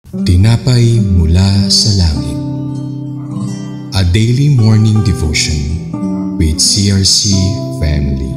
Tinapay mula sa langit. A daily morning devotion with CRC family.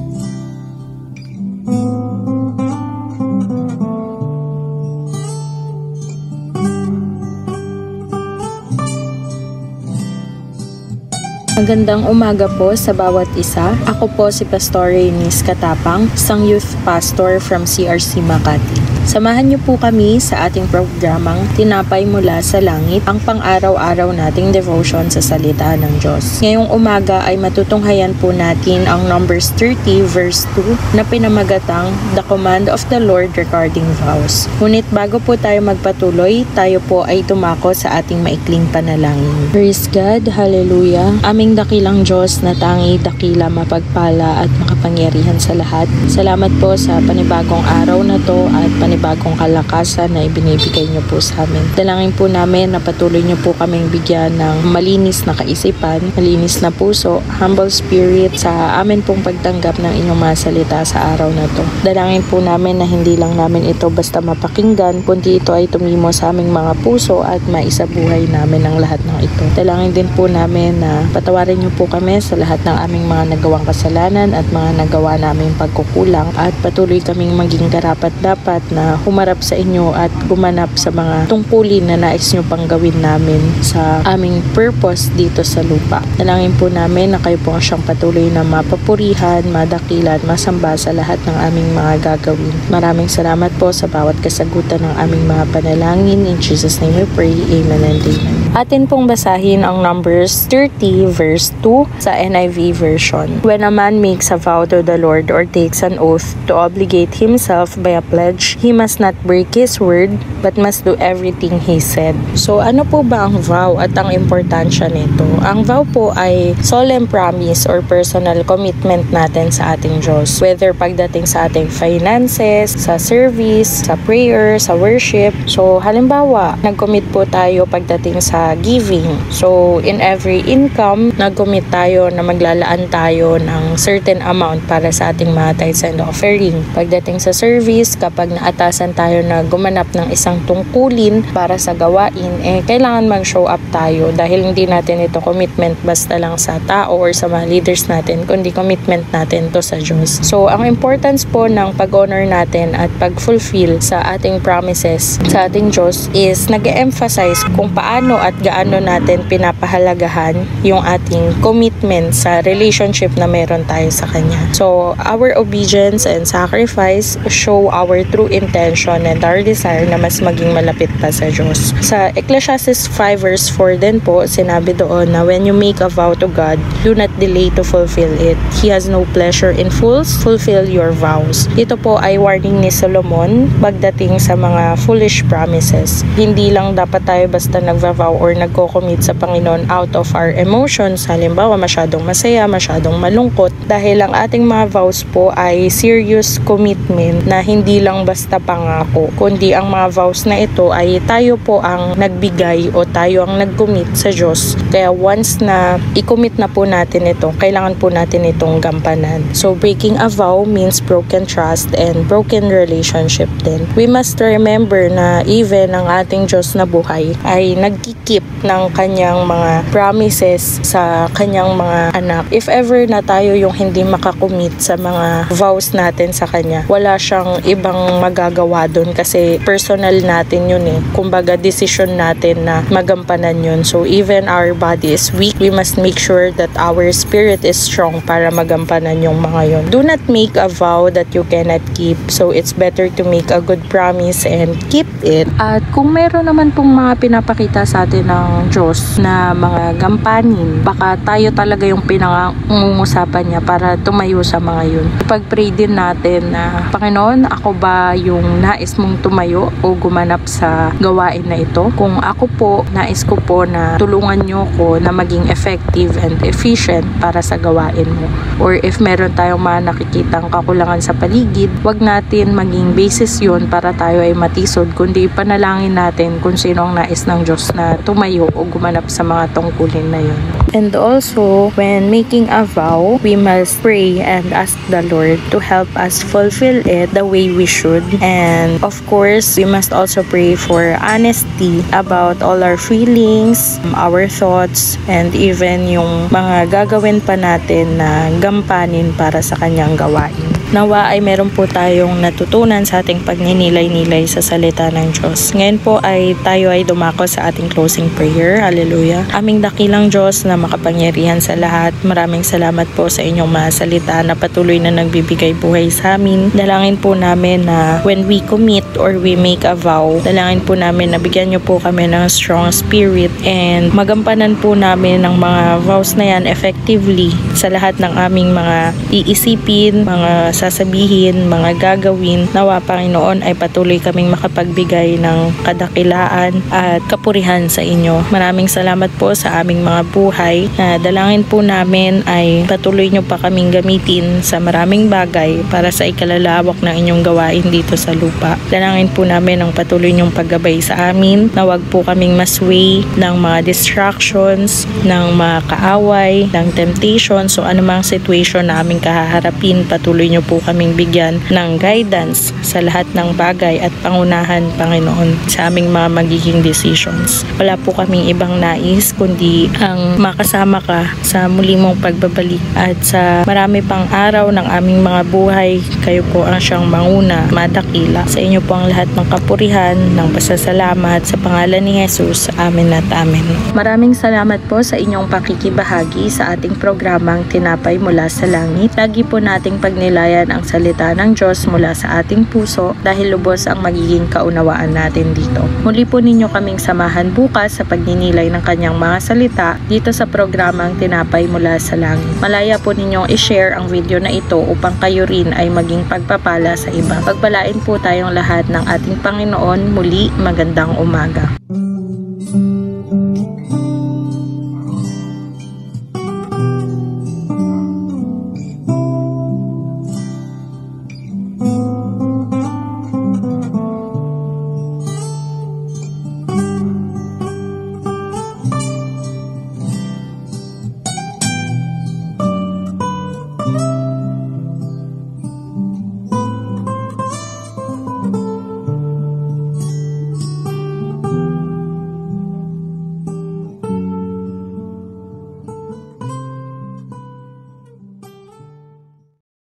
Magandang umaga po sa bawat isa. Ako po si Pastor Eunice Katapang, isang youth pastor from CRC Makati. Samahan niyo po kami sa ating programang Tinapay Mula sa Langit, ang pang-araw-araw nating devotion sa salita ng Diyos. Ngayong umaga ay matutunghayan po natin ang Numbers 30 verse 2 na pinamagatang The Command of the Lord Regarding Vows. Ngunit bago po tayo magpatuloy, tayo po ay tumako sa ating maikling panalangin. Praise God, Hallelujah. Aming dakilang Diyos na tangi, dakila, mapagpala at makapangyarihan sa lahat. Salamat po sa panibagong araw na to at panibagong kalakasan na ibinibigay niyo po sa amin. Dalangin po namin na patuloy niyo po kaming bigyan ng malinis na kaisipan, malinis na puso, humble spirit sa amin pong pagtanggap ng inyong mga salita sa araw na to. Dalangin po namin na hindi lang namin ito basta mapakinggan, kundi ito ay tumimo sa aming mga puso at maisabuhay namin ang lahat ng ito. Dalangin din po namin na patawarin niyo po kami sa lahat ng aming mga nagawang kasalanan at mga nagawa naming pagkukulang at patuloy kaming maging karapat-dapat na humarap sa inyo at gumanap sa mga tungkulin na nais nyo pang gawin namin sa aming purpose dito sa lupa. Dalangin po namin na kayo po ang siyang patuloy na mapapurihan, madakilan, masamba sa lahat ng aming mga gagawin. Maraming salamat po sa bawat kasagutan ng aming mga panalangin. In Jesus' name we pray. Amen and amen. Atin pong basahin ang Numbers 30 verse 2 sa NIV version. When a man makes a vow to the Lord or takes an oath to obligate himself by a pledge, he must not break his word but must do everything he said. So ano po ba ang vow at ang importansya nito? Ang vow po ay solemn promise or personal commitment natin sa ating Diyos. Whether pagdating sa ating finances, sa service, sa prayer, sa worship. So halimbawa, nag-commit po tayo pagdating sa giving. So in every income, nag-commit tayo na maglalaan tayo ng certain amount para sa ating mga tithes and offering. Pagdating sa service, kapag naatasan tayo na gumanap ng isang tungkulin para sa gawain, kailangan mag-show up tayo dahil hindi natin ito commitment basta lang sa tao or sa mga leaders natin, kundi commitment natin to sa Diyos. So ang importance po ng pag-honor natin at pag-fulfill sa ating promises sa ating Diyos is nag-emphasize kung paano at gaano natin pinapahalagahan yung ating commitment sa relationship na meron tayo sa Kanya. So, our obedience and sacrifice show our true intention and our desire na mas maging malapit pa sa Diyos. Sa Ecclesiastes 5 verse 4 din po, sinabi doon na when you make a vow to God, do not delay to fulfill it. He has no pleasure in fools. Fulfill your vows. Ito po ay warning ni Solomon pagdating sa mga foolish promises. Hindi lang dapat tayo basta nagva-vow or nagko-commit sa Panginoon out of our emotions. Halimbawa, masyadong masaya, masyadong malungkot. Dahil ang ating mga vows po ay serious commitment na hindi lang basta pangako. Kundi ang mga vows na ito ay tayo po ang nagbigay o tayo ang nag-commit sa Diyos. Kaya once na i-commit na po natin ito, kailangan po natin itong gampanan. So, breaking a vow means broken trust and broken relationship din. We must remember na even ang ating Diyos na buhay ay nagkikip ng kanyang mga promises sa kanyang mga anak. If ever na tayo yung hindi makakommit sa mga vows natin sa kanya, wala siyang ibang magagawa doon kasi personal natin yun Kumbaga, decision natin na magampanan yun. So, even our body is weak, we must make sure that our spirit is strong para magampanan yung mga yun. Do not make a vow that you cannot keep. So, it's better to make a good promise and keep it. At kung meron naman pong mga pinapakita sa atin ng Diyos na mga gampanin, baka tayo talaga yung pinangungusapan niya para tumayo sa mga yun. Ipag-pray din natin na, Panginoon, ako ba yung nais mong tumayo o gumanap sa gawain na ito? Kung ako po, nais ko po na tulungan nyo ko na maging effective and efficient para sa gawain mo. Or if meron tayong mga nakikitang kakulangan sa paligid, wag natin maging basis yun para tayo ay matisod, kundi panalangin natin kung sino ang nais ng Diyos na tumayo o gumanap sa mga tungkulin na yun. And also, when making a vow, we must pray and ask the Lord to help us fulfill it the way we should. And of course, we must also pray for honesty about all our feelings, our thoughts, and even yung mga gagawin pa natin na gampanin para sa kanyang gawain. Nawa ay meron po tayong natutunan sa ating pagninilay-nilay sa salita ng Diyos. Ngayon po ay tayo ay dumako sa ating closing prayer. Hallelujah. Aming dakilang Diyos na makapangyarihan sa lahat, maraming salamat po sa inyong mga salita na patuloy na nagbibigay buhay sa amin. Dalangin po namin na when we commit or we make a vow, dalangin po namin na bigyan niyo po kami ng strong spirit and magampanan po namin ang mga vows na yan effectively sa lahat ng aming mga iisipin, mga sasabihin, mga gagawin. Nawa Panginoon ay patuloy kaming makapagbigay ng kadakilaan at kapurihan sa inyo. Maraming salamat po sa aming mga buhay. Dalangin po namin ay patuloy nyo pa kaming gamitin sa maraming bagay para sa ikalalawak ng inyong gawain dito sa lupa. Dalangin po namin ang patuloy nyong paggabay sa amin na wag po kaming masway ng mga distractions, ng mga kaaway, ng temptation. So anumang situation na aming kahaharapin, patuloy nyo po kaming bigyan ng guidance sa lahat ng bagay at pangunahan, Panginoon, sa aming mga magiging decisions. Wala po kaming ibang nais kundi ang makasama ka sa muli mong pagbabalik at sa marami pang araw ng aming mga buhay. Kayo po ang siyang manguna, madakila. Sa inyo po ang lahat ng kapurihan, ng pasasalamat sa pangalan ni Jesus. Amen at amen. Maraming salamat po sa inyong pakikibahagi sa ating programang Tinapay Mula sa Langit. Lagi po nating pagnilayan ang salita ng Diyos mula sa ating puso dahil lubos ang magiging kaunawaan natin dito. Muli po ninyo kaming samahan bukas sa pagninilay ng kanyang mga salita dito sa programang Tinapay Mula sa Langit. Malaya po ninyong i-share ang video na ito upang kayo rin ay maging pagpapala sa iba. Pagpalain po tayong lahat ng ating Panginoon. Muli, magandang umaga.